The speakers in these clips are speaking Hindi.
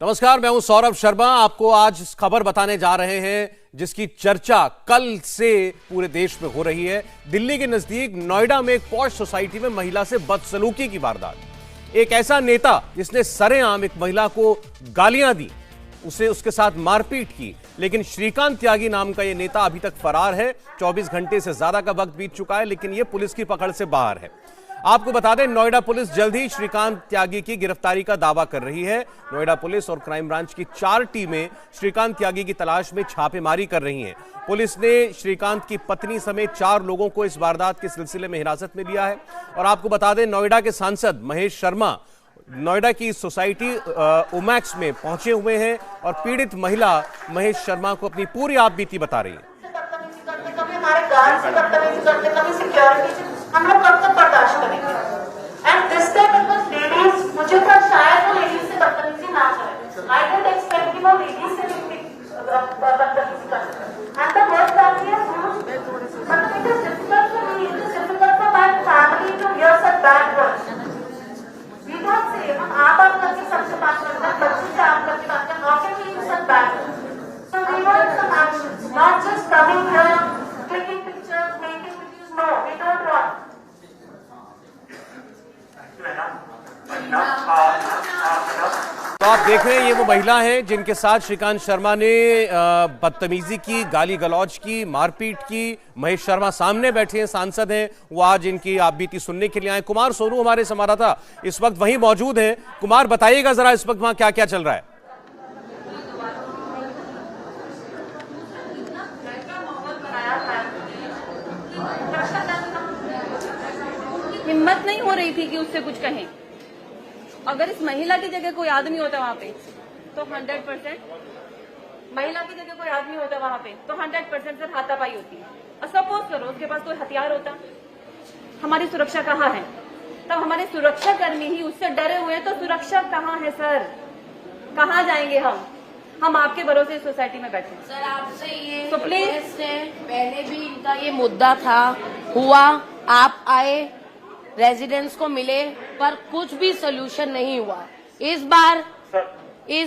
नमस्कार, मैं हूं सौरभ शर्मा। आपको आज खबर बताने जा रहे हैं जिसकी चर्चा कल से पूरे देश में हो रही है। दिल्ली के नजदीक नोएडा में एक पॉश सोसाइटी में महिला से बदसलूकी की वारदात। एक ऐसा नेता जिसने सरेआम एक महिला को गालियां दी, उसके साथ मारपीट की, लेकिन श्रीकांत त्यागी नाम का यह नेता अभी तक फरार है। 24 घंटे से ज्यादा का वक्त बीत चुका है, लेकिन यह पुलिस की पकड़ से बाहर है। आपको बता दें, नोएडा पुलिस जल्द ही श्रीकांत त्यागी की गिरफ्तारी का दावा कर रही है। नोएडा पुलिस और क्राइम ब्रांच की 4 टीमें श्रीकांत त्यागी की तलाश में छापेमारी कर रही हैं। पुलिस ने श्रीकांत की पत्नी समेत 4 लोगों को इस वारदात के सिलसिले में हिरासत में लिया है। और आपको बता दें, नोएडा के सांसद महेश शर्मा नोएडा की सोसाइटी ओमैक्स में पहुंचे हुए हैं और पीड़ित महिला महेश शर्मा को अपनी पूरी आपबीती बता रही है। हम लोग कब तक बर्दाश्त करेंगे? And this time it was ladies, मुझे तो शायद वो लेडीज से बदतमीजी ना करे। आई डोंट एक्सपेक्ट कि वो लेडीज से भी बदतमीजी कर सके। एंड द वर्स्ट बात ये है, मतलब it is difficult for me, it is difficult for my family to hear such bad words. We don't say हम आप करके सबसे बात करते हैं, बच्चे से आप करके बात करते हैं, how can we use such bad words? So we want some actions, not just coming here clicking pictures, making videos. No, we don't want. तो आप देख रहे हैं, ये वो महिला है जिनके साथ श्रीकांत शर्मा ने बदतमीजी की, गाली गलौज की, मारपीट की। महेश शर्मा सामने बैठे हैं, सांसद हैं, वो आज इनकी आपबीती सुनने के लिए आए। कुमार सोनू हमारे संवाददाता इस वक्त वहीं मौजूद हैं। कुमार, बताइएगा जरा इस वक्त वहां क्या क्या चल रहा है। हिम्मत नहीं हो रही थी कि उससे कुछ कहें। अगर इस महिला की जगह कोई आदमी होता वहां पे तो 100%, महिला की जगह कोई आदमी होता वहां पे तो 100% सर हाथापाई होती है। और सपोज करो उसके पास कोई हथियार होता, हमारी सुरक्षा कहाँ है? तब हमारे सुरक्षा कर्मी ही उससे डरे हुए, तो सुरक्षा कहाँ है सर? कहाँ जाएंगे हम आपके भरोसे इस सोसाइटी में बैठे। सर आपसे ये तो प्लीज, पहले भी इनका ये मुद्दा था, हुआ, आप आए, रेजिडेंट्स को मिले, पर कुछ भी सोल्यूशन नहीं हुआ। इस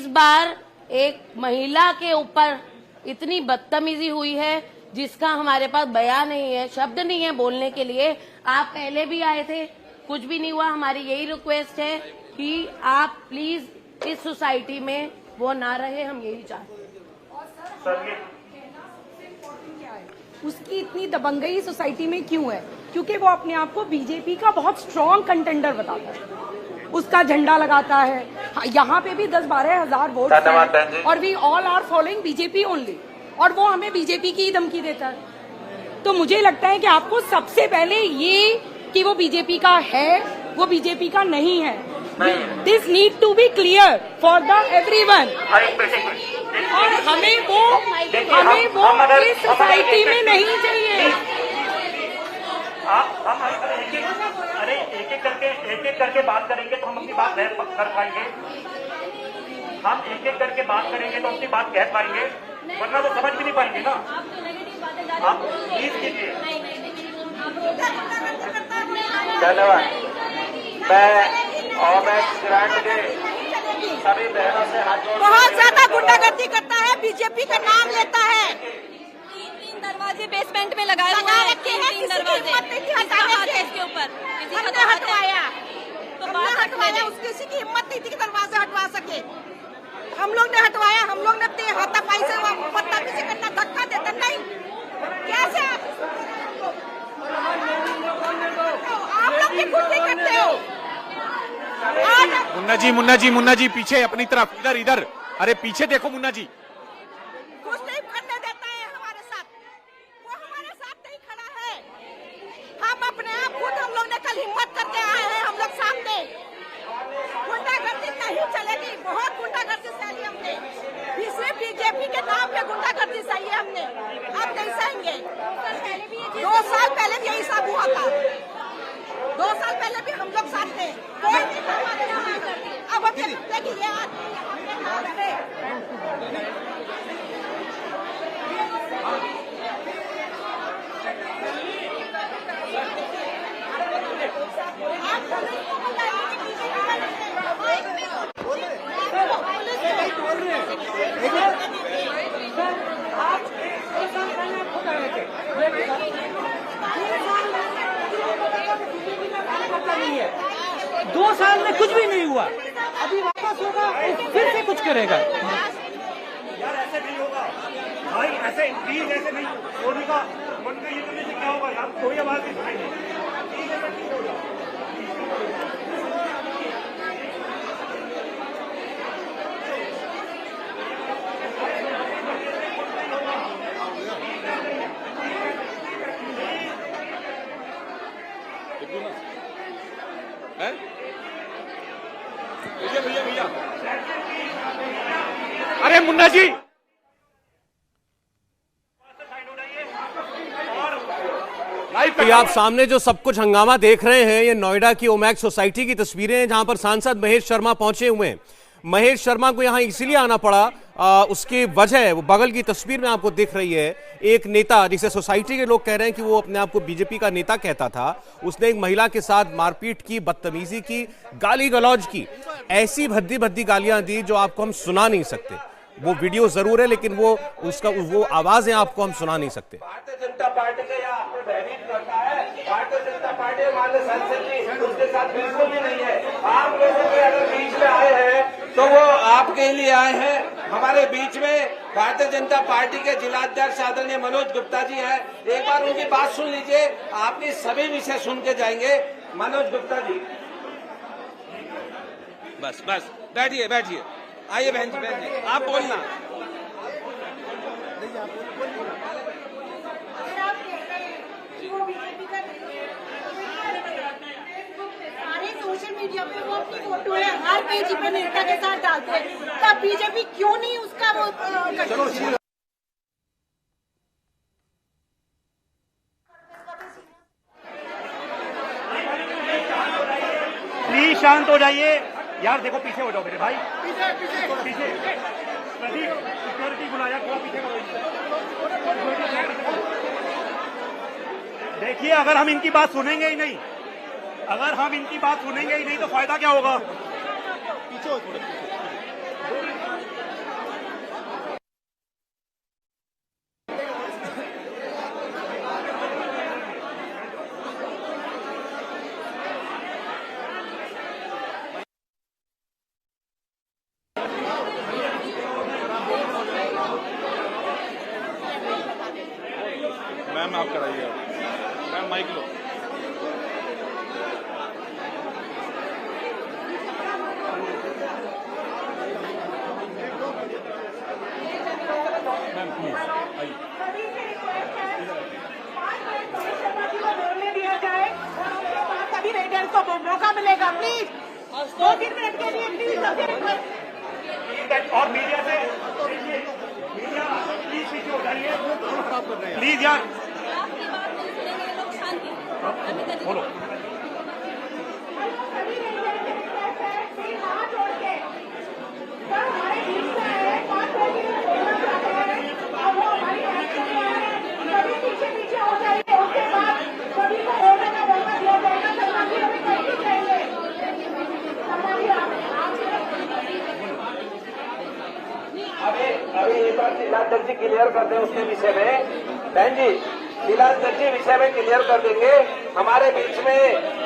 बार एक महिला के ऊपर इतनी बदतमीजी हुई है जिसका हमारे पास बयान नहीं है, शब्द नहीं है बोलने के लिए। आप पहले भी आए थे, कुछ भी नहीं हुआ। हमारी यही रिक्वेस्ट है कि आप प्लीज इस सोसाइटी में वो ना रहे, हम यही चाहते हैं। उसकी इतनी दबंगई सोसाइटी में क्यों है? क्योंकि वो अपने आप को बीजेपी का बहुत स्ट्रॉन्ग कंटेंडर बताता है, उसका झंडा लगाता है। यहाँ पे भी 10-12 हजार वोट हैं और we all are following BJP only, और वो हमें बीजेपी की ही धमकी देता है। तो मुझे लगता है कि आपको सबसे पहले ये कि वो बीजेपी का है, वो बीजेपी का नहीं है, this need to be clear for the everyone. और हमें वो इस सोसाइटी में नहीं चाहिए। अरे एक एक करके बात करेंगे तो हम अपनी बात कर पाएंगे। हम एक एक करके बात करेंगे तो अपनी बात कह पाएंगे, वरना तो समझ भी नहीं पाएंगे ना। आप प्लीज कीजिए। धन्यवाद। मैं सभी बहनों से हाथ जोड़, बहुत ज्यादा गुंडागर्दी करता है, बीजेपी का नाम लेता है। 3 दरवाजे बेसमेंट में लगाए हुए हैं, 3 दरवाजे इसके ऊपर हमने हटवाया, किसी की हिम्मत नहीं थी कि दरवाजे हटवा सके। हम लोग ने हटवाया, हम लोग ने अपने हाथापाई से बदतमीजी करना, धक्का देता नहीं। कैसे आप लोग ये कुछ नहीं करते हो? मुन्ना जी पीछे अपनी तरफ, इधर। अरे पीछे देखो मुन्ना जी। कुछ नहीं करने देता है हमारे साथ, वो हमारे साथ नहीं खड़ा है। हम अपने आप खुद, हम लोग ने कल हिम्मत करके आए हैं, हम लोग सामने। गुंडागर्दी नहीं चलेगी, बहुत गुंडागर्दी सही हमने, सिर्फ बीजेपी के नाम पे गुंडागर्दी सही है हमने, अब नहीं सहेंगे। 2 साल पहले भी यही सब हुआ था, 2 साल पहले भी हम लोग साथ थे, कोई नहीं करती। अब हम ये कहते कि ये आप 2 साल में कुछ भी नहीं हुआ, अभी वापस होगा फिर से कुछ करेगा। यार ऐसे नहीं होगा भाई, ऐसे प्लीज ऐसे नहीं। मोदी का मन का ये करने से क्या होगा यार, कोई आवाज नहीं सुनाई। भैया अरे मुन्ना जी, तो आप सामने जो सब कुछ हंगामा देख रहे हैं, ये नोएडा की ओमैक्स सोसाइटी की तस्वीरें हैं, जहां पर सांसद महेश शर्मा पहुंचे हुए हैं। महेश शर्मा को यहां इसीलिए आना पड़ा, उसकी वजह वो बगल की तस्वीर में आपको दिख रही है। एक नेता जिसे सोसाइटी के लोग कह रहे हैं कि वो अपने आप को बीजेपी का नेता कहता था, उसने एक महिला के साथ मारपीट की, बदतमीजी की, गाली गलौज की, ऐसी भद्दी भद्दी गालियां दी जो आपको हम सुना नहीं सकते। वो वीडियो जरूर है लेकिन वो आवाजें आपको हम सुना नहीं सकते। भारतीय जनता पार्टी के यहाँ आपको भयभीत करता है। भारतीय जनता पार्टी माननीय संसद जी उसके साथ बिल्कुल भी नहीं है। आप लोगों के अगर बीच में आए हैं तो वो आपके लिए आए हैं। हमारे बीच में भारतीय जनता पार्टी के जिलाध्यक्ष आदरणीय मनोज गुप्ता जी हैं। एक बार उनकी बात सुन लीजिए, आपकी सभी विषय सुन के जाएंगे। मनोज गुप्ता जी, बस बैठिए बैठिए, आइए बहन जी आप बोलना। सारे सोशल मीडिया पे वो अपनी फोटो है, हर पेज पे नेता के साथ डालते हैं, तब बीजेपी क्यों नहीं उसका वो प्लीज शांत हो जाइए यार। देखो पीछे हो जाओ मेरे भाई, पीछे सिक्योरिटी बुलाया, कौन पीछे देखिए, अगर हम इनकी बात सुनेंगे ही नहीं, तो फायदा क्या होगा। पीछे हो थोड़ा। मैम आप कराइए, मैम माइक लो। मैम प्लीज आइए। दिया जाए तभी रेडर को मौका मिलेगा। प्लीज 2-3 मिनट के लिए प्लीज। और मीडिया से प्लीज पीछे हो जाइए, प्लीज यार। बोलो। पीछे हो जाइए, उसके बाद सभी को बोलने का मौका दिया जाएगा। अभी एक बार जिलाध्यक्ष जी क्लियर कर दें उसके विषय में। बहन जी, जिलाध्यक्ष जी विषय में क्लियर कर देंगे। हमारे बीच में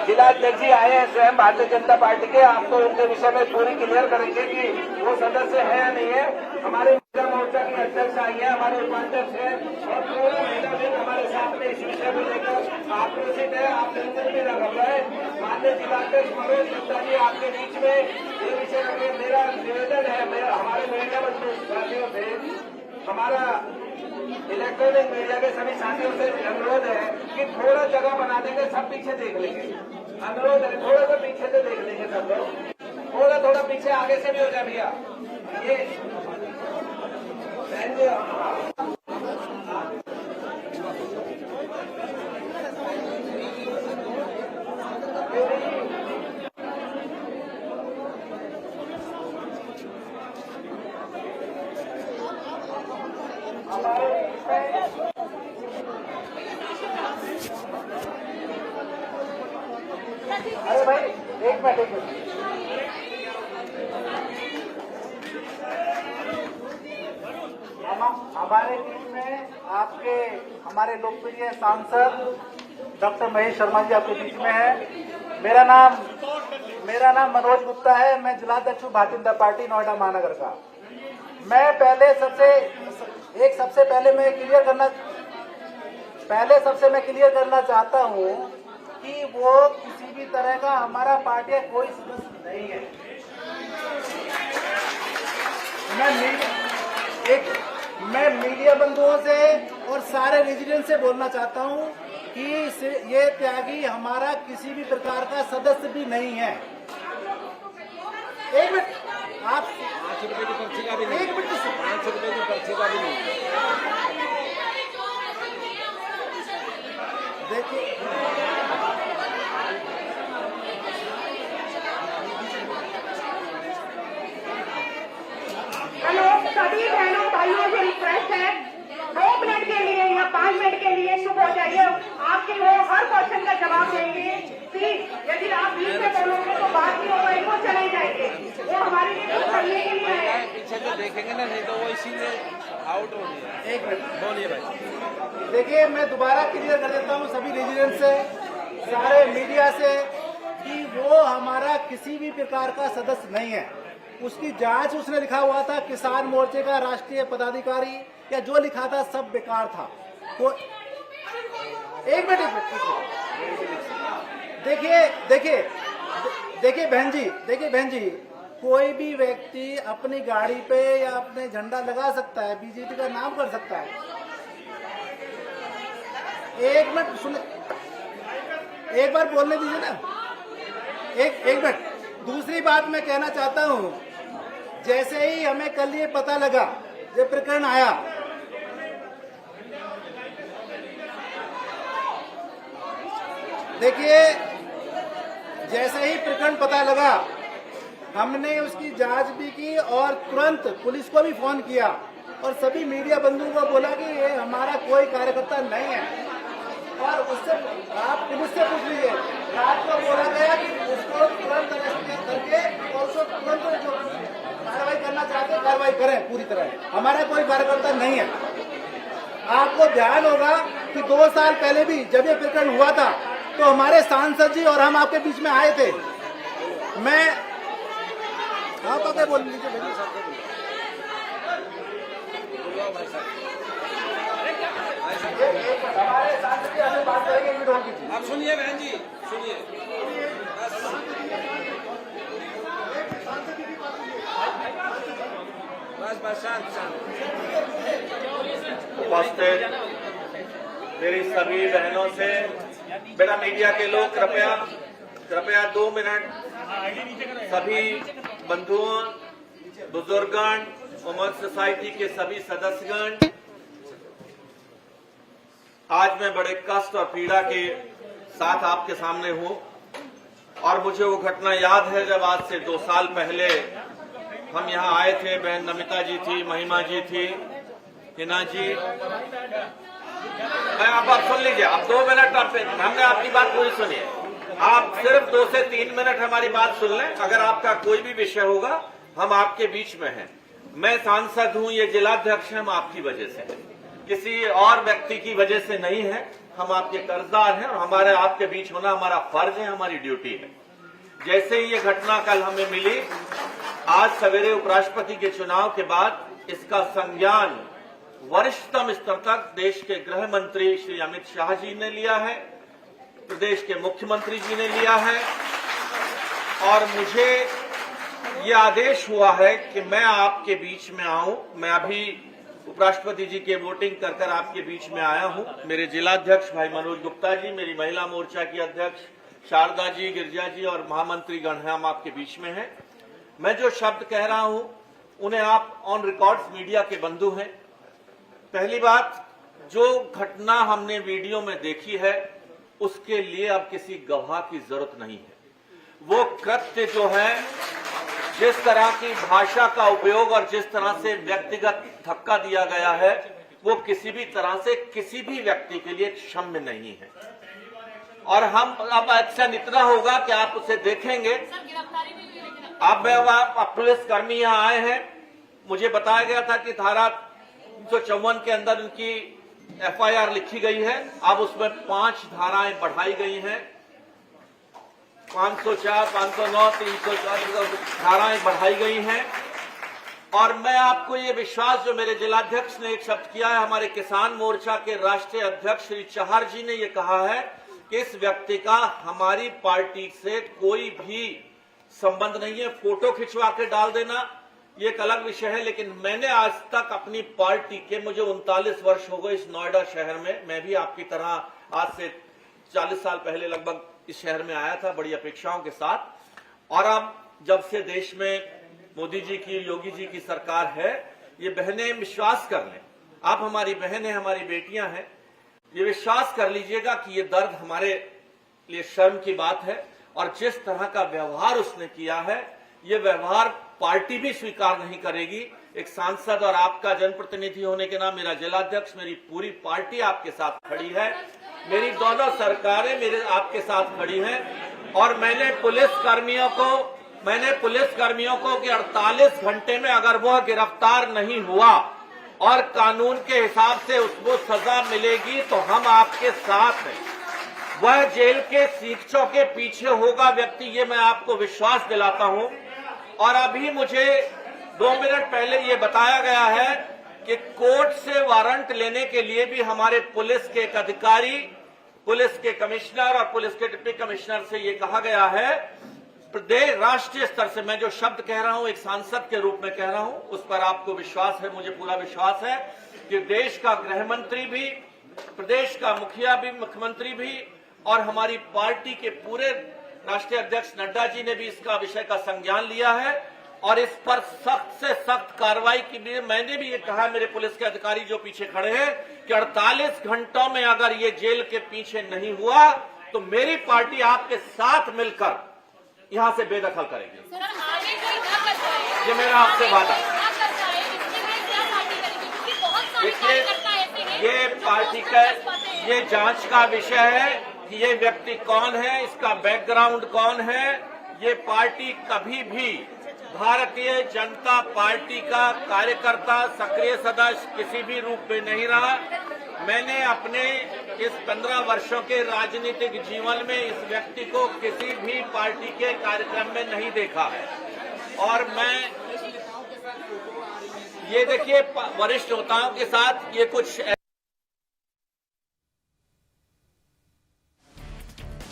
जिलाध्यक्ष जी आए हैं स्वयं भारतीय जनता पार्टी के, आपको उनके विषय में पूरी क्लियर करेंगे कि वो सदस्य है या नहीं है। हमारे महिला मोर्चा की अध्यक्ष आई है, हमारे उपाध्यक्ष है और पूरा महिला दिन हमारे साथ में इस विषय को लेकर आक्रोशित है। आप टेंशन में न घबराए। माननीय जिलाध्यक्ष मनोज गुप्ता जी आपके बीच में ये विषय रखे। मेरा निवेदन है, हमारे मीडिया साथियों से, हमारा इलेक्ट्रॉनिक मीडिया के सभी साथियों से अनुरोध है कि थोड़ा जगह बना देंगे, सब पीछे देख लेंगे। अनुरोध है, थोड़ा सा पीछे से देख लेंगे सब लोग, थोड़ा पीछे आगे से भी हो जाए भैया। ये अरे भाई एक मिनट हमारे बीच में हमारे लोकप्रिय सांसद डॉक्टर महेश शर्मा जी आपके बीच में है। मेरा नाम मनोज गुप्ता है। मैं जिलाध्यक्ष हूँ भारतीय जनता पार्टी नोएडा महानगर का। मैं सबसे पहले मैं क्लियर करना चाहता हूँ कि वो किसी भी तरह का हमारा पार्टी का कोई सदस्य नहीं है। मैं मीडिया बंधुओं से और सारे रेजिडेंट से बोलना चाहता हूँ कि ये त्यागी हमारा किसी भी प्रकार का सदस्य भी नहीं है। एक मिनट, आप 5 रुपए की पर्ची का भी नहीं, 1 मिनट, 5 रुपए की पर्ची का भी नहीं। देखिए, हेलो, सभी बहनों भाइयों से रिक्वेस्ट है 2 मिनट के लिए या 5 मिनट के लिए चुप हो जाइए। आपके वो हर क्वेश्चन का जवाब देंगे। यदि आप बीच में बोलोगे तो बात नहीं होगा, इनको चले जाएंगे। वो हमारे लिए कुछ करने के लिए है। पीछे से देखेंगे ना, नहीं तो वो इसीलिए आउट हो गया। 1 मिनट बोलिए भाई। देखिए, मैं दोबारा क्लियर कर देता हूँ सभी रेजिडेंट से, सारे मीडिया से, कि वो हमारा किसी भी प्रकार का सदस्य नहीं है। उसकी जांच उसने लिखा हुआ था किसान मोर्चे का राष्ट्रीय पदाधिकारी, या जो लिखा था सब बेकार था। तो एक मिनट, देखिए बहन जी, कोई भी व्यक्ति अपनी गाड़ी पे या अपने झंडा लगा सकता है, बीजेपी का नाम कर सकता है। 1 मिनट सुने, एक बार बोलने दीजिए ना। एक मिनट। दूसरी बात मैं कहना चाहता हूँ, जैसे ही हमें कल ये पता लगा, ये प्रकरण आया, देखिए जैसे ही प्रकरण पता लगा, हमने उसकी जांच भी की और तुरंत पुलिस को भी फोन किया और सभी मीडिया बंधुओं को बोला कि ये हमारा कोई कार्यकर्ता नहीं है। और उससे आप पुलिस से पूछ लीजिए, रात को बोला गया कि उसको तुरंत अरेस्ट करके और उसको तुरंत जो कार्रवाई करना चाहते हैं कार्रवाई करें पूरी तरह। हमारा कोई कार्यकर्ता नहीं है। आपको ध्यान होगा कि 2 साल पहले भी जब ये प्रकरण हुआ था तो हमारे सांसद जी और हम आपके बीच में आए थे। मैं आप आगे बोल लीजिए। हमारे सांसद जी हमें बात करेंगे, आप सुनिए बहन जी, सुनिए। बस शांत। उपस्थित मेरी सभी बहनों से, मेरा मीडिया के लोग कृपया 2 मिनट, सभी बंधुओं, बुजुर्गगण, उमर सोसाइटी के सभी सदस्यगण, आज मैं बड़े कष्ट और पीड़ा के साथ आपके सामने हूं और मुझे वो घटना याद है जब आज से 2 साल पहले हम यहाँ आए थे। बहन नमिता जी थी, महिमा जी थी, हिना जी। आप सुन लीजिए, आप 2 मिनट, हमने आपकी बात पूरी सुनी है। आप सिर्फ 2 से 3 मिनट हमारी बात सुन लें। अगर आपका कोई भी विषय होगा, हम आपके बीच में हैं। मैं सांसद हूं, ये जिलाध्यक्ष हम आपकी वजह से हैं, किसी और व्यक्ति की वजह से नहीं है। हम आपके कर्जदार हैं और हमारे आपके बीच होना हमारा फर्ज है, हमारी ड्यूटी है। जैसे ही ये घटना कल हमें मिली, आज सवेरे उपराष्ट्रपति के चुनाव के बाद इसका संज्ञान वरिष्ठतम स्तर तक देश के गृह मंत्री श्री अमित शाह जी ने लिया है, प्रदेश के मुख्यमंत्री जी ने लिया है और मुझे ये आदेश हुआ है कि मैं आपके बीच में आऊं। मैं अभी उपराष्ट्रपति जी के वोटिंग कर आपके बीच में आया हूं। मेरे जिलाध्यक्ष भाई मनोज गुप्ता जी, मेरी महिला मोर्चा की अध्यक्ष शारदा जी, गिरिजा जी और महामंत्री गण हम आपके बीच में हैं। मैं जो शब्द कह रहा हूं उन्हें आप ऑन रिकॉर्ड्स मीडिया के बंधु हैं। पहली बात, जो घटना हमने वीडियो में देखी है उसके लिए अब किसी गवाह की जरूरत नहीं है। वो कृत्य जो है, जिस तरह की भाषा का उपयोग और जिस तरह से व्यक्तिगत धक्का दिया गया है, वो किसी भी तरह से किसी भी व्यक्ति के लिए क्षम्य नहीं है। और हम अब एक्शन इतना होगा कि आप उसे देखेंगे। अब पुलिस कर्मी यहाँ आए हैं, मुझे बताया गया था कि धारा 354 के अंदर उनकी FIR लिखी गई है। अब उसमें 5 धाराएं बढ़ाई गई हैं। 504, 509, 304 धाराएं बढ़ाई गई हैं। और मैं आपको ये विश्वास, जो मेरे जिलाध्यक्ष ने एक शब्द किया है, हमारे किसान मोर्चा के राष्ट्रीय अध्यक्ष श्री चहर जी ने ये कहा है कि इस व्यक्ति का हमारी पार्टी से कोई भी संबंध नहीं है। फोटो खिंचवा के डाल देना ये एक अलग विषय है, लेकिन मैंने आज तक अपनी पार्टी के, मुझे 39 वर्ष हो गए इस नोएडा शहर में, मैं भी आपकी तरह आज से 40 साल पहले लगभग इस शहर में आया था बड़ी अपेक्षाओं के साथ। और अब जब से देश में मोदी जी की, योगी जी की सरकार है, ये बहनें विश्वास कर लें, आप हमारी बहनें, हमारी बेटियां हैं, ये विश्वास कर लीजिएगा कि ये दर्द हमारे लिए शर्म की बात है। और जिस तरह का व्यवहार उसने किया है, ये व्यवहार पार्टी भी स्वीकार नहीं करेगी। एक सांसद और आपका जनप्रतिनिधि होने के नाम मेरा जिलाध्यक्ष, मेरी पूरी पार्टी आपके साथ खड़ी है, मेरी दोनों सरकारें मेरे आपके साथ खड़ी हैं। और मैंने पुलिसकर्मियों को कि 48 घंटे में अगर वह गिरफ्तार नहीं हुआ और कानून के हिसाब से उसको सजा मिलेगी तो हम आपके साथ हैं। वह जेल के सीखचों के पीछे होगा व्यक्ति, ये मैं आपको विश्वास दिलाता हूं। और अभी मुझे 2 मिनट पहले ये बताया गया है कि कोर्ट से वारंट लेने के लिए भी हमारे पुलिस के एक अधिकारी, पुलिस के कमिश्नर और पुलिस के डिप्टी कमिश्नर से ये कहा गया है, प्रदेश राष्ट्रीय स्तर से, मैं जो शब्द कह रहा हूं एक सांसद के रूप में कह रहा हूं, उस पर आपको विश्वास है, मुझे पूरा विश्वास है कि देश का गृह मंत्री भी, प्रदेश का मुखिया भी, मुख्यमंत्री भी और हमारी पार्टी के पूरे राष्ट्रीय अध्यक्ष नड्डा जी ने भी इसका विषय का संज्ञान लिया है और इस पर सख्त से सख्त कार्रवाई की भी। मैंने भी ये कहा, मेरे पुलिस के अधिकारी जो पीछे खड़े हैं, कि 48 घंटों में अगर ये जेल के पीछे नहीं हुआ तो मेरी पार्टी आपके साथ मिलकर यहां से बेदखल करेगी। ये मेरा आपसे वादा है। देखिए, ये पार्टी का, ये जांच का विषय है कि ये व्यक्ति कौन है, इसका बैकग्राउंड कौन है। ये पार्टी कभी भी भारतीय जनता पार्टी का कार्यकर्ता, सक्रिय सदस्य किसी भी रूप में नहीं रहा। मैंने अपने इस 15 वर्षों के राजनीतिक जीवन में इस व्यक्ति को किसी भी पार्टी के कार्यक्रम में नहीं देखा है। और मैं ये देखिए, वरिष्ठ नेताओं के साथ ये कुछ,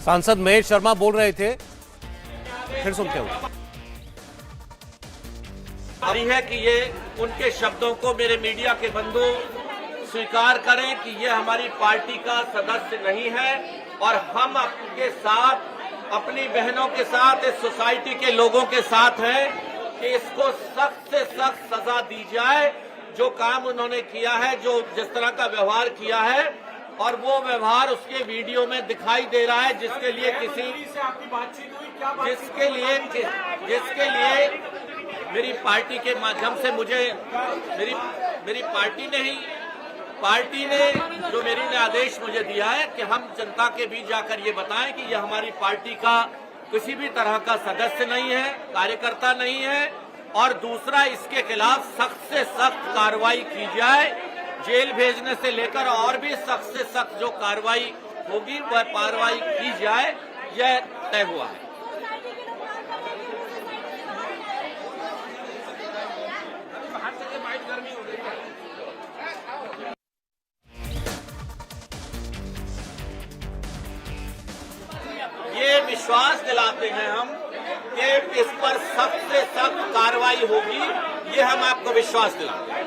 सांसद महेश शर्मा बोल रहे थे, फिर सुनते हो। है कि ये उनके शब्दों को मेरे मीडिया के बंधु स्वीकार करें कि ये हमारी पार्टी का सदस्य नहीं है और हम आपके साथ, अपनी बहनों के साथ, इस सोसाइटी के लोगों के साथ हैं कि इसको सख्त से सख्त सजा दी जाए। जो काम उन्होंने किया है, जो जिस तरह का व्यवहार किया है, और वो व्यवहार उसके वीडियो में दिखाई दे रहा है, जिसके लिए मेरी पार्टी के माध्यम से मुझे मेरी पार्टी ने जो मेरी आदेश मुझे दिया है कि हम जनता के बीच जाकर ये बताएं कि ये हमारी पार्टी का किसी भी तरह का सदस्य नहीं है, कार्यकर्ता नहीं है। और दूसरा, इसके खिलाफ सख्त से सख्त कार्रवाई की जाए, जेल भेजने से लेकर और भी सख्त से सख्त जो कार्रवाई होगी वह कार्रवाई की जाए, यह तय हुआ है। ये विश्वास दिलाते हैं हम कि इस पर सख्त से सख्त कार्रवाई होगी, ये हम आपको विश्वास दिलाते हैं।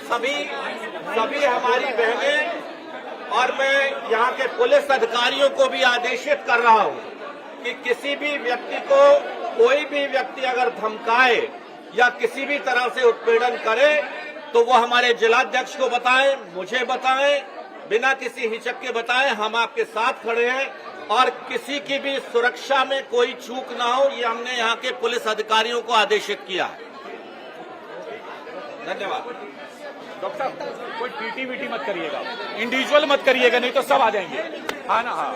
सभी हमारी बहनें, और मैं यहाँ के पुलिस अधिकारियों को भी आदेशित कर रहा हूँ कि किसी भी व्यक्ति को, कोई भी व्यक्ति अगर धमकाए या किसी भी तरह से उत्पीड़न करे तो वो हमारे जिलाध्यक्ष को बताएं, मुझे बताएं, बिना किसी हिचक के बताएं। हम आपके साथ खड़े हैं और किसी की भी सुरक्षा में कोई चूक ना हो, ये हमने यहाँ के पुलिस अधिकारियों को आदेशित किया है। धन्यवाद। डॉक्टर साहब, कोई टीटी मत करिएगा, इंडिविजुअल मत करिएगा, नहीं तो सब आ जाएंगे। हाँ ना, हाँ।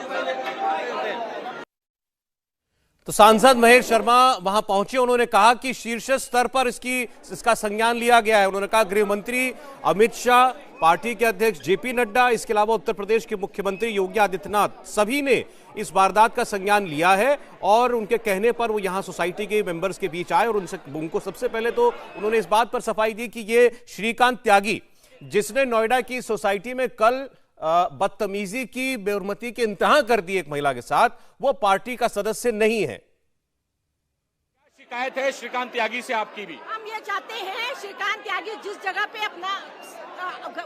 तो सांसद महेश शर्मा वहां पहुंचे, उन्होंने कहा कि शीर्ष स्तर पर इसका संज्ञान लिया गया है। उन्होंने कहा गृह मंत्री अमित शाह, पार्टी के अध्यक्ष जेपी नड्डा, इसके अलावा उत्तर प्रदेश के मुख्यमंत्री योगी आदित्यनाथ, सभी ने इस वारदात का संज्ञान लिया है और उनके कहने पर वो यहां सोसाइटी के मेंबर्स के बीच आए और उनको सबसे पहले तो उन्होंने इस बात पर सफाई दी कि ये श्रीकांत त्यागी, जिसने नोएडा की सोसाइटी में कल बदतमीजी की, बेहुरमती के इंतहा कर दी एक महिला के साथ, वो पार्टी का सदस्य नहीं है। क्या शिकायत है श्रीकांत त्यागी से आपकी भी? हम ये चाहते हैं श्रीकांत त्यागी जिस जगह पे अपना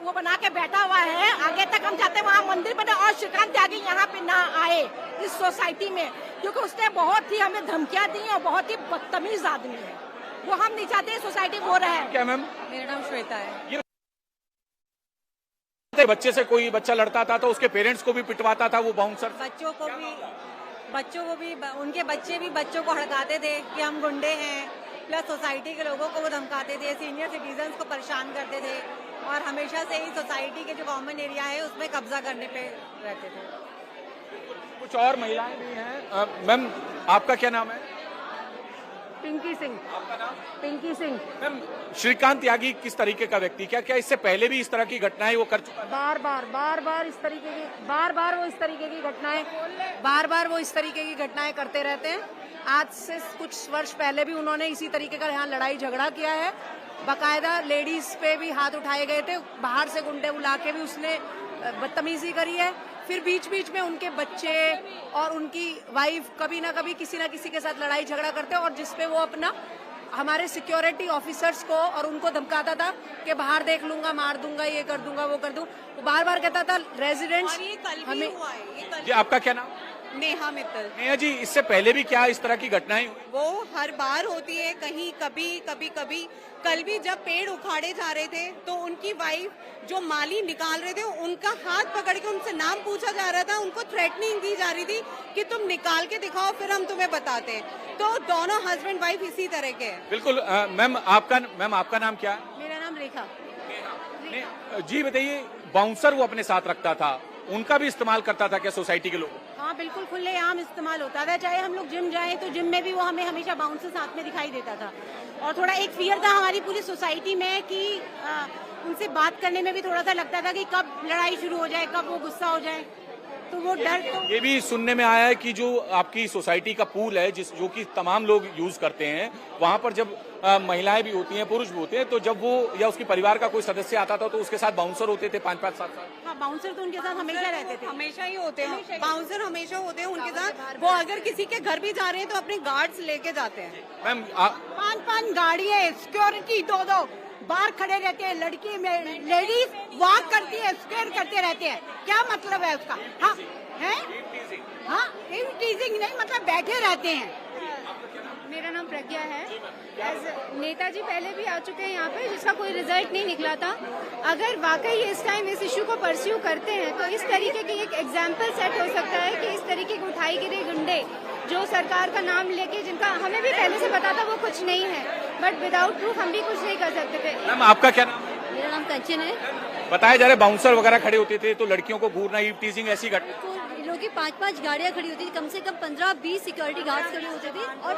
वो बना के बैठा हुआ है, आगे तक हम चाहते हैं वहाँ मंदिर बने और श्रीकांत त्यागी यहाँ पे ना आए इस सोसाइटी में, क्योंकि उसने बहुत ही हमें धमकियां दी और बहुत ही बदतमीज आदमी है। वो हम नहीं चाहते सोसाइटी में हो रहा है। क्या मैम? मेरा नाम श्वेता है। बच्चे से कोई बच्चा लड़ता था तो उसके पेरेंट्स को भी पिटवाता था वो बाउंसर। बच्चों को भी उनके बच्चे भी बच्चों को हड़काते थे कि हम गुंडे हैं, प्लस सोसाइटी के लोगों को वो धमकाते थे, सीनियर सिटीजन्स को परेशान करते थे और हमेशा से ही सोसाइटी के जो कॉमन एरिया है उसमें कब्जा करने पे रहते थे। कुछ और महिलाएं भी हैं। मैम आपका क्या नाम है? पिंकी सिंह। आपका नाम? पिंकी सिंह। मैम श्रीकांत त्यागी किस तरीके का व्यक्ति, क्या इससे पहले भी इस तरह की घटनाएं वो कर चुका है? बार बार इस तरीके की घटनाएं करते रहते हैं। आज से कुछ वर्ष पहले भी उन्होंने इसी तरीके का यहाँ लड़ाई झगड़ा किया है। बाकायदा लेडीज पे भी हाथ उठाए गए थे, बाहर से गुंडे बुला के भी उसने बदतमीजी करी है। फिर बीच बीच में उनके बच्चे और उनकी वाइफ कभी ना कभी किसी ना किसी के साथ लड़ाई झगड़ा करते और जिसपे वो अपना हमारे सिक्योरिटी ऑफिसर्स को और उनको धमकाता था कि बाहर देख लूंगा, मार दूंगा, ये कर दूंगा, वो कर दूं। वो बार बार कहता था रेजिडेंट्स। हमें जी आपका क्या नाम? नेहा मित्तल। नेहा जी, इससे पहले भी क्या इस तरह की घटनाएं हुई? वो हर बार होती है, कहीं कभी। कल भी जब पेड़ उखाड़े जा रहे थे तो उनकी वाइफ जो माली निकाल रहे थे उनका हाथ पकड़ के उनसे नाम पूछा जा रहा था, उनको थ्रेटनिंग दी जा रही थी कि तुम निकाल के दिखाओ फिर हम तुम्हें बताते हैं। तो दोनों हस्बैंड वाइफ इसी तरह के हैं। बिल्कुल। मैम आपका नाम क्या है? मेरा नाम रेखा। जी बताइए, बाउंसर वो अपने साथ रखता था, उनका भी इस्तेमाल करता था क्या सोसाइटी के लोग? हाँ बिल्कुल, खुलेआम इस्तेमाल होता था। चाहे हम लोग जिम जाएं तो जिम में भी वो हमें हमेशा बाउंसर साथ में दिखाई देता था। और थोड़ा एक फियर था हमारी पूरी सोसाइटी में कि उनसे बात करने में भी थोड़ा सा लगता था कि कब लड़ाई शुरू हो जाए, कब वो गुस्सा हो जाए, तो वो डर। तो ये भी सुनने में आया है कि जो आपकी सोसाइटी का पूल है जो कि तमाम लोग यूज करते हैं, वहाँ पर जब महिलाएं भी होती हैं, पुरुष भी होते हैं, तो जब वो या उसके परिवार का कोई सदस्य आता था तो उसके साथ बाउंसर होते थे 5-5 साल। हाँ, बाउंसर तो उनके साथ हमेशा रहते थे। हमेशा ही होते हैं बाउंसर, हमेशा होते हैं उनके साथ। वो अगर किसी के घर भी जा रहे हैं तो अपने गार्ड्स लेके जाते हैं। मैम 5-5 गाड़ियाँ, सिक्योरिटी 2-2 बाहर खड़े रहते हैं। लड़की में लेडीज वॉक करती है, स्केयर करते रहते हैं। क्या मतलब है उसका? हाँ है, हाँ टीजिंग नहीं, मतलब बैठे रहते हैं। मेरा नाम प्रज्ञा है। नेताजी पहले भी आ चुके हैं यहाँ पे, जिसका कोई रिजल्ट नहीं निकला था। अगर वाकई इस टाइम इस इशू को परस्यू करते हैं तो इस तरीके की एक एग्जाम्पल सेट हो सकता है कि इस तरीके की उठाई गिरे गुंडे जो सरकार का नाम लेके, जिनका हमें भी पहले से पता था वो कुछ नहीं है, बट विदाउट प्रूफ हम भी कुछ नहीं कर सकते थे। मैम आपका क्या नाम है? मेरा नाम कंचन है। बताया जा रहा है बाउंसर वगैरह खड़े होते थे तो लड़कियों को घूरना, ईव टीजिंग, ऐसी घटना। तो लोगों की 5-5 गाड़ियाँ खड़ी होती थी, कम से कम 15-20 सिक्योरिटी गार्ड्स खड़े होते थे और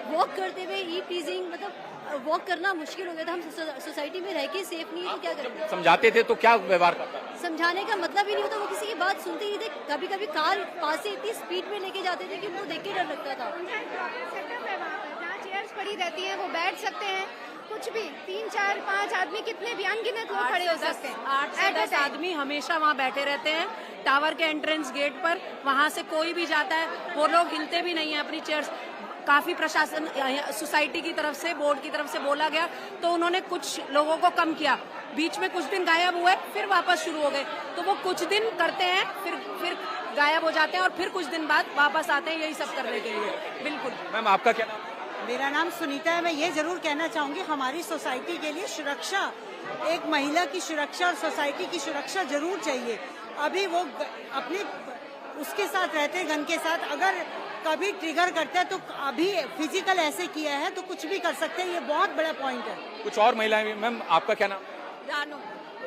वॉक करते हुए ईव टीजिंग, मतलब वॉक करना मुश्किल हो गया था। हम सोसाइटी में रह के सेफ नहीं है तो क्या करेंगे? समझाते थे तो क्या व्यवहार करता? समझाने का मतलब ही नहीं होता, वो किसी की बात सुनते ही थे। कभी कभी कार पास से इतनी स्पीड में लेके जाते थे कि वो देख के डर लगता था। जहाँ चेयर्स पड़ी रहती हैं वो बैठ सकते हैं, कुछ भी 3-4-5 आदमी, कितने भी अनगिनत लोग खड़े हो सकते हैं। 8 से 10 आदमी हमेशा वहाँ बैठे रहते हैं टावर के एंट्रेंस गेट पर। वहाँ से कोई भी जाता है, वो लोग हिलते भी नहीं है अपनी चेयर्स। काफी प्रशासन सोसाइटी की तरफ से, बोर्ड की तरफ से बोला गया तो उन्होंने कुछ लोगों को कम किया। बीच में कुछ दिन गायब हुए, फिर वापस शुरू हो गए। तो वो कुछ दिन करते हैं, फिर गायब हो जाते हैं और फिर कुछ दिन बाद वापस आते हैं यही सब करने के लिए। बिल्कुल। मैम आपका क्या नाम? मेरा नाम सुनीता है। मैं ये जरूर कहना चाहूंगी, हमारी सोसाइटी के लिए सुरक्षा, एक महिला की सुरक्षा और सोसाइटी की सुरक्षा जरूर चाहिए। अभी वो अपने उसके साथ रहते, गन के साथ, अगर कभी ट्रिगर करते हैं तो अभी फिजिकल ऐसे किया है तो कुछ भी कर सकते हैं। ये बहुत बड़ा पॉइंट है। कुछ और महिलाएं भी। मैम आपका क्या नाम?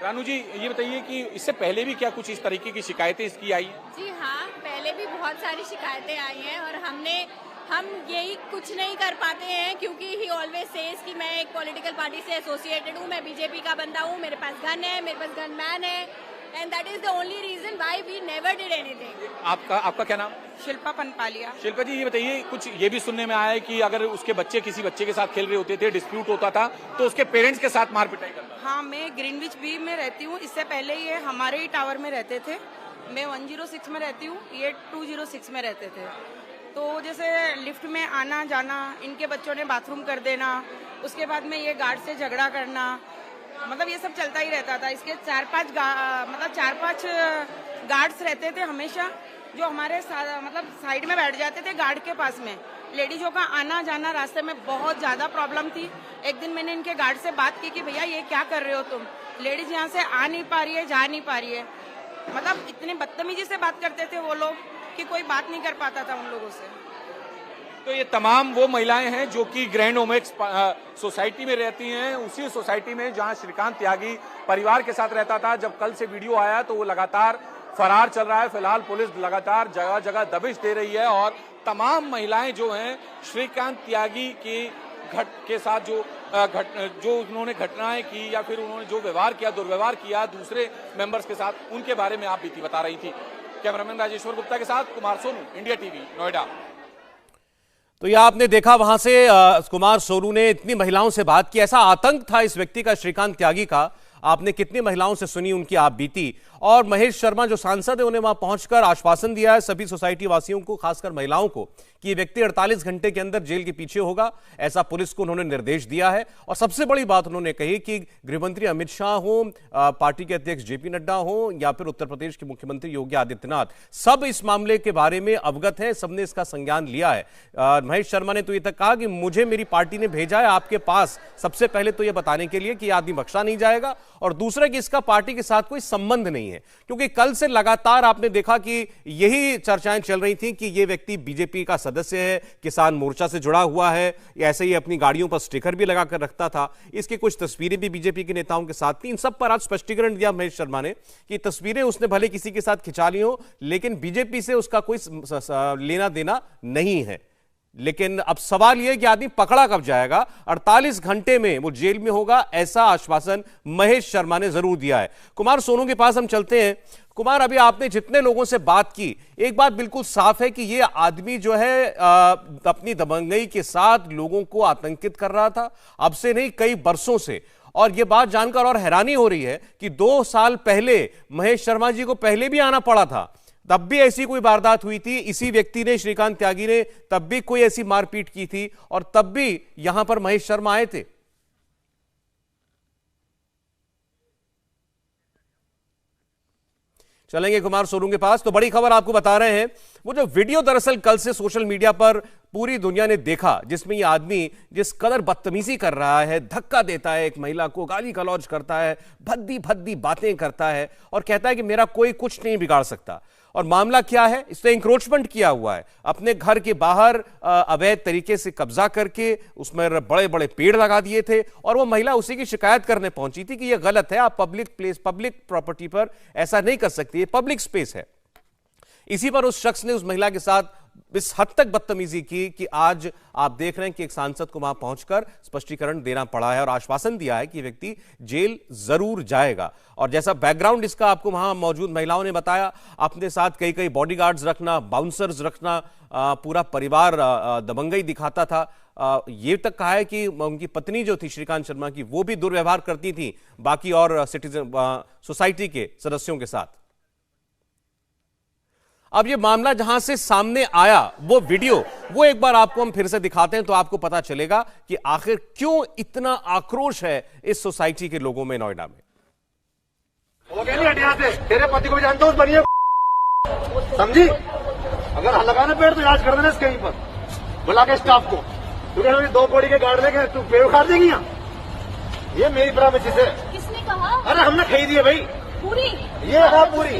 रानू जी, ये बताइए कि इससे पहले भी क्या कुछ इस तरीके की शिकायतें इसकी आई? जी हाँ, पहले भी बहुत सारी शिकायतें आई हैं और हमने हम यही कुछ नहीं कर पाते हैं क्योंकि ही ऑलवेज सेज कि मैं एक पॉलिटिकल पार्टी से एसोसिएटेड हूँ, मैं बीजेपी का बंदा हूँ, मेरे पास गन है, मेरे पास गनमैन है, and that is the only reason why we never did anything. आपका क्या नाम? शिल्पा पनपालिया। शिल्पा जी, ये बताइए, कुछ ये भी सुनने में आया है कि अगर उसके बच्चे किसी बच्चे के साथ खेल रहे होते थे, डिस्प्यूट होता था, तो उसके पेरेंट्स के साथ मार पिटाई करता था। हाँ, मैं ग्रीनविच बी में रहती हूँ, इससे पहले ये हमारे ही टावर में रहते थे। मैं 106 में रहती हूँ, ये 206 में रहते थे। तो जैसे लिफ्ट में आना जाना, इनके बच्चों ने बाथरूम कर देना, उसके बाद में ये गार्ड से झगड़ा करना, मतलब ये सब चलता ही रहता था। इसके 4-5 गार्ड्स रहते थे हमेशा, जो हमारे मतलब साइड में बैठ जाते थे गार्ड के पास में। लेडीजों का आना जाना रास्ते में बहुत ज्यादा प्रॉब्लम थी। एक दिन मैंने इनके गार्ड से बात की कि भैया ये क्या कर रहे हो तुम, लेडीज यहाँ से आ नहीं पा रही है, जा नहीं पा रही है। मतलब इतनी बदतमीजी से बात करते थे वो लोग कि कोई बात नहीं कर पाता था उन लोगों से। तो ये तमाम वो महिलाएं हैं जो कि ग्रैंड ओमेक्स सोसाइटी में रहती हैं, उसी सोसाइटी में जहां श्रीकांत त्यागी परिवार के साथ रहता था। जब कल से वीडियो आया तो वो लगातार फरार चल रहा है। फिलहाल पुलिस लगातार जगह जगह दबिश दे रही है और तमाम महिलाएं जो हैं श्रीकांत त्यागी के साथ जो उन्होंने घटनाएं की या फिर उन्होंने जो व्यवहार किया, दुर्व्यवहार किया दूसरे मेंबर्स के साथ, उनके बारे में आप बीती बता रही थी। कैमरामैन राजेश्वर गुप्ता के साथ कुमार सोनू, इंडिया टीवी, नोएडा। तो यह आपने देखा, वहां से कुमार सोनू ने इतनी महिलाओं से बात की, ऐसा आतंक था इस व्यक्ति का, श्रीकांत त्यागी का। आपने कितनी महिलाओं से सुनी उनकी आप बीती, और महेश शर्मा जो सांसद है उन्हें वहां पहुंचकर आश्वासन दिया है सभी सोसाइटी वासियों को, खासकर महिलाओं को, कि ये व्यक्ति 48 घंटे के अंदर जेल के पीछे होगा। ऐसा पुलिस को उन्होंने निर्देश दिया है। और सबसे बड़ी बात उन्होंने कही कि गृहमंत्री अमित शाह हो, पार्टी के अध्यक्ष जेपी नड्डा हो या फिर उत्तर प्रदेश के मुख्यमंत्री योगी आदित्यनाथ, सब इस मामले के बारे में अवगत हैं, सबने इसका संज्ञान लिया है। महेश शर्मा ने तो ये तक कहा कि मुझे मेरी पार्टी ने भेजा है आपके पास, सबसे पहले तो ये बताने के लिए कि यह आदमी बख्शा नहीं जाएगा, और दूसरा कि इसका पार्टी के साथ कोई संबंध नहीं है। क्योंकि कल से लगातार आपने देखा कि यही चर्चाएं चल रही थी कि यह व्यक्ति बीजेपी का सदस्य है, किसान मोर्चा से जुड़ा हुआ है, ऐसे ही अपनी गाड़ियों पर स्टिकर भी लगाकर रखता था। इसकी कुछ तस्वीरें भी बीजेपी के नेताओं के साथ थी। इन सब पर आज स्पष्टीकरण दिया महेश शर्मा ने कि तस्वीरें उसने भले किसी के साथ खिंचा ली हो, लेकिन बीजेपी से उसका कोई लेना देना नहीं है। लेकिन अब सवाल यह कि आदमी पकड़ा कब जाएगा, 48 घंटे में वो जेल में होगा, ऐसा आश्वासन महेश शर्मा ने जरूर दिया है। कुमार सोनू के पास हम चलते हैं। कुमार, अभी आपने जितने लोगों से बात की, एक बात बिल्कुल साफ है कि ये आदमी जो है अपनी दबंगई के साथ लोगों को आतंकित कर रहा था, अब से नहीं कई बरसों से। और यह बात जानकर और हैरानी हो रही है कि 2 साल पहले महेश शर्मा जी को पहले भी आना पड़ा था, तब भी ऐसी कोई वारदात हुई थी, इसी व्यक्ति ने, श्रीकांत त्यागी ने, तब भी कोई ऐसी मारपीट की थी, और तब भी यहां पर महेश शर्मा आए थे। चलेंगे कुमार सोनू के पास। तो बड़ी खबर आपको बता रहे हैं, वो जो वीडियो दरअसल कल से सोशल मीडिया पर पूरी दुनिया ने देखा, जिसमें ये आदमी जिस कदर बदतमीजी कर रहा है, धक्का देता है एक महिला को, गाली गलौज करता है, भद्दी भद्दी बातें करता है और कहता है कि मेरा कोई कुछ नहीं बिगाड़ सकता। और मामला क्या है, इसने इंक्रोचमेंट किया हुआ है, अपने घर के बाहर अवैध तरीके से कब्जा करके उसमें बड़े बड़े पेड़ लगा दिए थे, और वो महिला उसी की शिकायत करने पहुंची थी कि यह गलत है, आप पब्लिक प्लेस, पब्लिक प्रॉपर्टी पर ऐसा नहीं कर सकती, ये पब्लिक स्पेस है। इसी पर उस शख्स ने उस महिला के साथ इस हद तक बदतमीजी की कि आज आप देख रहे हैं कि एक सांसद को वहां पहुंचकर स्पष्टीकरण देना पड़ा है और आश्वासन दिया है कि व्यक्ति जेल जरूर जाएगा। और जैसा बैकग्राउंड इसका आपको वहां मौजूद महिलाओं ने बताया, अपने साथ कई कई बॉडीगार्ड्स रखना, बाउंसर्स रखना, पूरा परिवार दबंगई दिखाता था। ये तक कहा है कि उनकी पत्नी जो थी श्रीकांत शर्मा की, वो भी दुर्व्यवहार करती थी बाकी और सिटीजन सोसाइटी के सदस्यों के साथ। अब ये मामला जहां से सामने आया, वो वीडियो, वो एक बार आपको हम फिर से दिखाते हैं तो आपको पता चलेगा कि आखिर क्यों इतना आक्रोश है इस सोसाइटी के लोगों में नोएडा में। हो गया नहीं हट यहाँ से, तेरे पति को भी जानता हूँ, बनिए समझी। अगर लगाना पेड़ तो इलाज कर देना इसके यहीं पर, बुला के स्टाफ को, क्योंकि 2 कौड़ी के गाड़ लेके तू पेड़ उखाड़ देगी यहाँ। ये मेरी प्रॉमिस है। किसने कहा? अरे हमने खरीदी है भाई पूरी, ये है पूरी।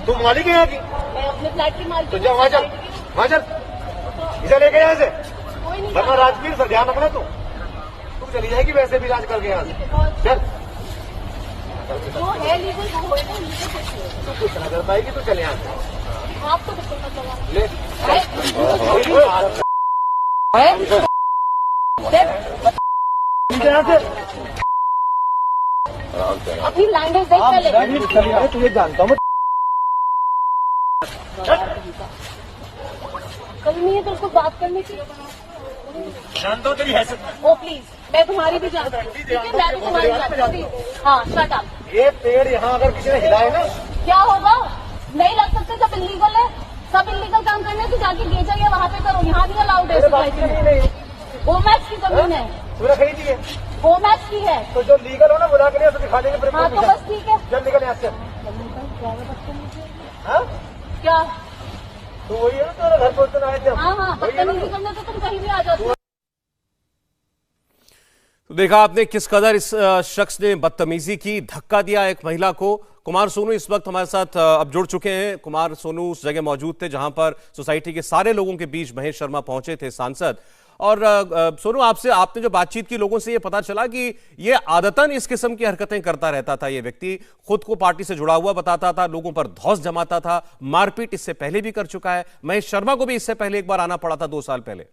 तुम मालिक है यहाँ की, अपने फ्लैट की मालिक। तो जाओ वहाँ चल, वहाँ चल, इसे लेके यहाँ से, वरना राजगीर सर ध्यान रखना। तुम चली जाएगी वैसे भी इलाज करके यहाँ से। चल, वो है लीगल, वो है ना, तू कुछ ना कर पाएगी तो चल यहाँ से। आप तो ले अपनी लैंग्वेज देख पहले। तुझे जानता हूँ कहीं नहीं है तो उसको बात करने की। जानता हूँ तेरी हैसियत। ओ प्लीज, मैं तुम्हारी भी जानती हूँ, ठीक है? मैं भी तुम्हारी जानती हूँ। हाँ, शट अप। ये पेड़ यहाँ अगर किसी ने हिलाए ना, क्या होगा? नहीं लग सकते, सब इलीगल है। सब इलीगल काम करने से जाके गेजा या वहाँ पे करो, यहाँ भी अलाउड है सोसाइटी में। गोमैक्स की जमीन है, तूने खरीदी है गोमैक्स की है। तो जो लीगल हो ना बुला के लिए उसे दिखा देंगे। हाँ तो बस ठीक है। जब निकल यहाँ से। हाँ क्या? तो वही है ना, तेरे घर पर आए थे। हाँ हाँ, बदतमीजी करने तो तुम कहीं भी आ जाते हो। तो देखा आपने किस कदर इस शख्स ने बदतमीजी की, धक्का दिया एक महिला को। कुमार सोनू इस वक्त हमारे साथ अब जुड़ चुके हैं। कुमार सोनू उस जगह मौजूद थे जहां पर सोसाइटी के सारे लोगों के बीच महेश शर्मा पहुंचे थे, सांसद। और सोनू, आपने जो बातचीत की लोगों से ये पता चला कि ये आदतन इस किस्म की हरकतें करता रहता था। ये व्यक्ति खुद को पार्टी से जुड़ा हुआ बताता था, लोगों पर धौंस जमाता था, मारपीट इससे पहले भी कर चुका है। महेश शर्मा को भी इससे पहले एक बार आना पड़ा था 2 साल पहले।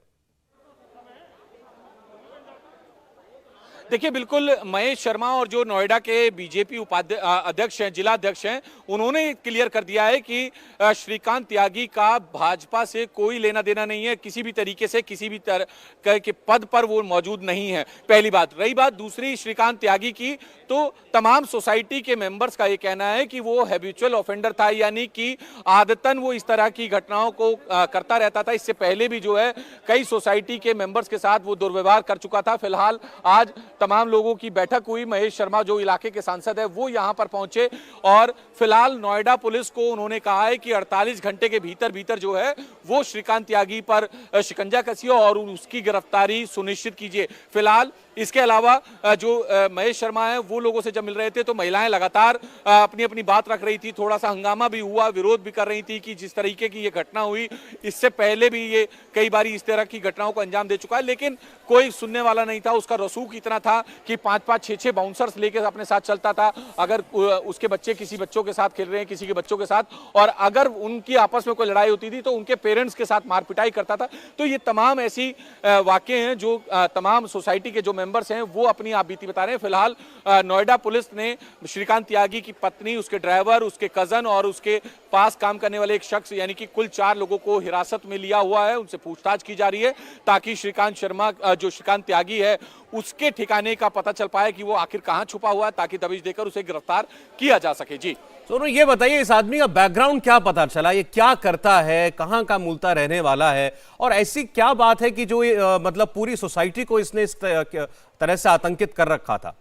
देखिए, बिल्कुल महेश शर्मा और जो नोएडा के बीजेपी अध्यक्ष हैं, जिला अध्यक्ष हैं, उन्होंने क्लियर कर दिया है कि श्रीकांत त्यागी का भाजपा से कोई लेना देना नहीं है। किसी भी तरीके से किसी भी तरह के पद पर वो मौजूद नहीं है। पहली बात। रही बात दूसरी श्रीकांत त्यागी की, तो तमाम सोसाइटी के मेंबर्स का ये कहना है कि वो हैबिचुअल ऑफेंडर था, यानी कि आदतन वो इस तरह की घटनाओं को करता रहता था। इससे पहले भी जो है कई सोसाइटी के मेंबर्स के साथ वो दुर्व्यवहार कर चुका था। फिलहाल आज तमाम लोगों की बैठक हुई। महेश शर्मा जो इलाके के सांसद है वो यहां पर पहुंचे और फिलहाल नोएडा पुलिस को उन्होंने कहा है कि 48 घंटे के भीतर जो है वो श्रीकांत त्यागी पर शिकंजा कसिए और उसकी गिरफ्तारी सुनिश्चित कीजिए। फिलहाल इसके अलावा जो महेश शर्मा है वो लोगों से जब मिल रहे थे तो महिलाएं लगातार अपनी अपनी बात रख रही थी। थोड़ा सा हंगामा भी हुआ, विरोध भी कर रही थी कि जिस तरीके की ये घटना हुई, इससे पहले भी ये कई बार इस तरह की घटनाओं को अंजाम दे चुका है, लेकिन कोई सुनने वाला नहीं था। उसका रसूख इतना था कि 5-5, 6-6 बाउंसर्स लेकर अपने साथ चलता था। अगर उसके बच्चे किसी बच्चों के साथ खेल रहे हैं, किसी के बच्चों के साथ, और अगर उनकी आपस में कोई लड़ाई होती थी तो उनके पेरेंट्स के साथ मारपिटाई करता था। तो ये तमाम ऐसी वाकये हैं जो तमाम सोसाइटी के जो मेंबर्स हैं वो अपनी आप बीती बता रहे हैं। फिलहाल नोएडा पुलिस ने श्रीकांत त्यागी की पत्नी, उसके ड्राइवर, उसके कजन और उसके पास काम करने वाले एक शख्स, यानी कि कुल 4 लोगों को हिरासत में लिया हुआ है। उनसे पूछताछ की जा रही है ताकि श्रीकांत त्यागी है उसके ठिकाने का पता चल पाए कि वो आखिर कहां छुपा हुआ है, ताकि दबिश देकर उसे गिरफ्तार किया जा सके। जी सोनू, ये बताइए इस आदमी का बैकग्राउंड क्या पता चला? ये क्या करता है, कहां का मूलतः रहने वाला है, और ऐसी क्या बात है कि जो मतलब पूरी सोसाइटी को इसने इस तरह से आतंकित कर रखा था?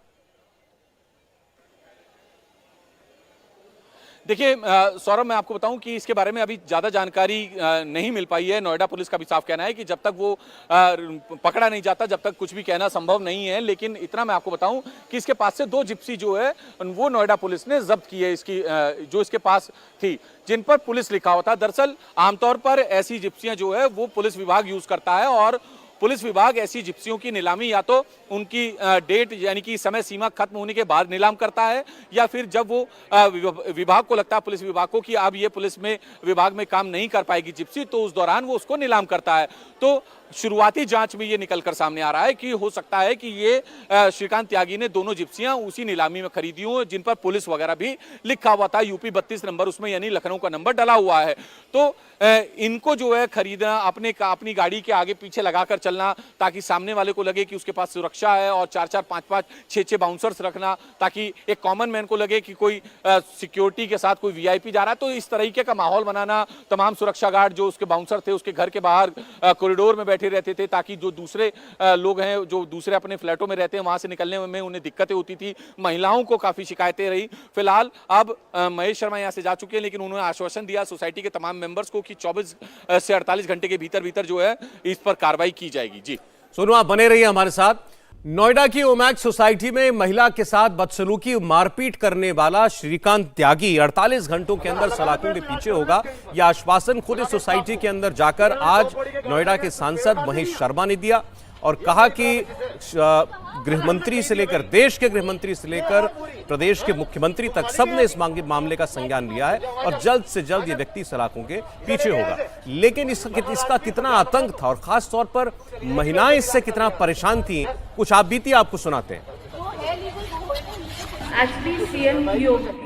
देखिए सौरभ, मैं आपको बताऊं कि इसके बारे में अभी ज़्यादा जानकारी नहीं मिल पाई है। नोएडा पुलिस का भी साफ कहना है कि जब तक वो पकड़ा नहीं जाता, जब तक कुछ भी कहना संभव नहीं है। लेकिन इतना मैं आपको बताऊं कि इसके पास से 2 जिप्सी जो है वो नोएडा पुलिस ने जब्त की है, इसकी जो इसके पास थी, जिन पर पुलिस लिखा हुआ था। दरअसल आमतौर पर ऐसी जिप्सियां जो है वो पुलिस विभाग यूज करता है और पुलिस विभाग ऐसी जिप्सियों की नीलामी या तो उनकी डेट यानी कि समय सीमा खत्म होने के बाद नीलाम करता है, या फिर जब वो विभाग को लगता है, पुलिस विभाग को, कि अब ये पुलिस में विभाग में काम नहीं कर पाएगी जिप्सी, तो उस दौरान वो उसको नीलाम करता है। तो शुरुआती जांच में ये निकलकर सामने आ रहा है कि हो सकता है कि ये श्रीकांत त्यागी ने दोनों जिप्सियां उसी नीलामी में खरीदी हो जिन पर पुलिस वगैरह भी लिखा हुआ था, यूपी 32 नंबर उसमें, यानी लखनऊ का नंबर डला हुआ है। तो इनको जो है खरीदना, अपनी गाड़ी के आगे पीछे लगाकर चलना ताकि सामने वाले को लगे कि उसके पास सुरक्षा है, और 4-4, 5-5, 6-6 बाउंसर्स रखना ताकि एक कॉमन मैन को लगे कि कोई सिक्योरिटी के साथ कोई वीआईपी जा रहा है। तो इस तरीके का माहौल बनाना, तमाम सुरक्षा गार्ड जो उसके बाउंसर थे उसके घर के बाहर कॉरिडोर में बैठे रहते थे ताकि जो दूसरे लोग हैं, जो दूसरे अपने फ्लैटों में रहते हैं, वहां से निकलने में उन्हें दिक्कतें होती थी। महिलाओं को काफी शिकायतें रही। फिलहाल अब महेश शर्मा यहां से जा चुके हैं, लेकिन उन्होंने आश्वासन दिया सोसाइटी के तमाम मेंबर्स को कि 24 से 48 घंटे के भीतर जो है इस पर कार्रवाई की जाएगी। जी सोनू, आप बने रहिए हमारे साथ। नोएडा की ओमैक्स सोसाइटी में महिला के साथ बदसलूकी, मारपीट करने वाला श्रीकांत त्यागी 48 घंटों के अंदर सलाखों के पीछे होगा। यह आश्वासन खुद इस सोसाइटी के अंदर जाकर आज नोएडा के सांसद महेश शर्मा ने दिया और कहा कि गृह मंत्री से लेकर, देश के गृह मंत्री से लेकर प्रदेश के मुख्यमंत्री तक सबने इस मामले का संज्ञान लिया है और जल्द से जल्द ये व्यक्ति सलाखों के पीछे होगा। लेकिन इसका कितना आतंक था और खास तौर पर महिलाएं इससे कितना परेशान थी, कुछ आप बीती आपको सुनाते हैं। एक्चुअली सीएम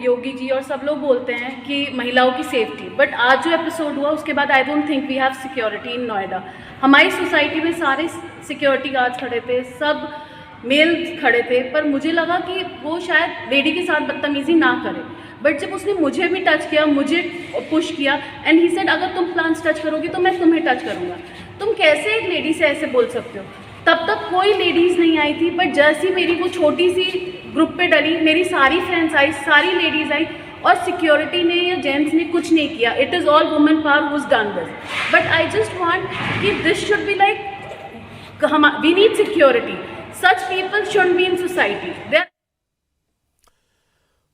योगी जी और सब लोग बोलते हैं कि महिलाओं की सेफ्टी, बट आज जो एपिसोड हुआ उसके बाद I don't think we have security in Noida. हमारी सोसाइटी में सारे सिक्योरिटी गार्ड्स खड़े थे, सब मेल खड़े थे, पर मुझे लगा कि वो शायद लेडी के साथ बदतमीजी ना करे, बट जब उसने मुझे भी टच किया, मुझे पुश किया एंड ही सेड अगर तुम प्लांट्स टच करोगी तो मैं तुम्हें टच करूँगा। तुम कैसे एक लेडी से ऐसे बोल सकते हो? तब तक कोई लेडीज़ नहीं आई थी, बट जैसी मेरी वो छोटी सी ग्रुप पे डली, मेरी सारी फ्रेंड्स आई, सारी लेडीज़ आई और सिक्योरिटी ने या जेंट्स ने कुछ नहीं किया। It is all women power who's done this, but I just want कि this should be like we need security, such people should be in society.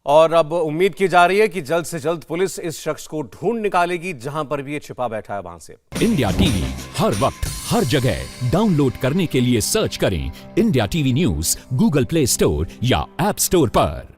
और अब उम्मीद की जा रही है कि जल्द से जल्द पुलिस इस शख्स को ढूंढ निकालेगी जहां पर भी ये छिपा बैठा है वहां से। इंडिया टीवी हर वक्त हर जगह डाउनलोड करने के लिए सर्च करें India TV news Google play store या ऐप स्टोर पर।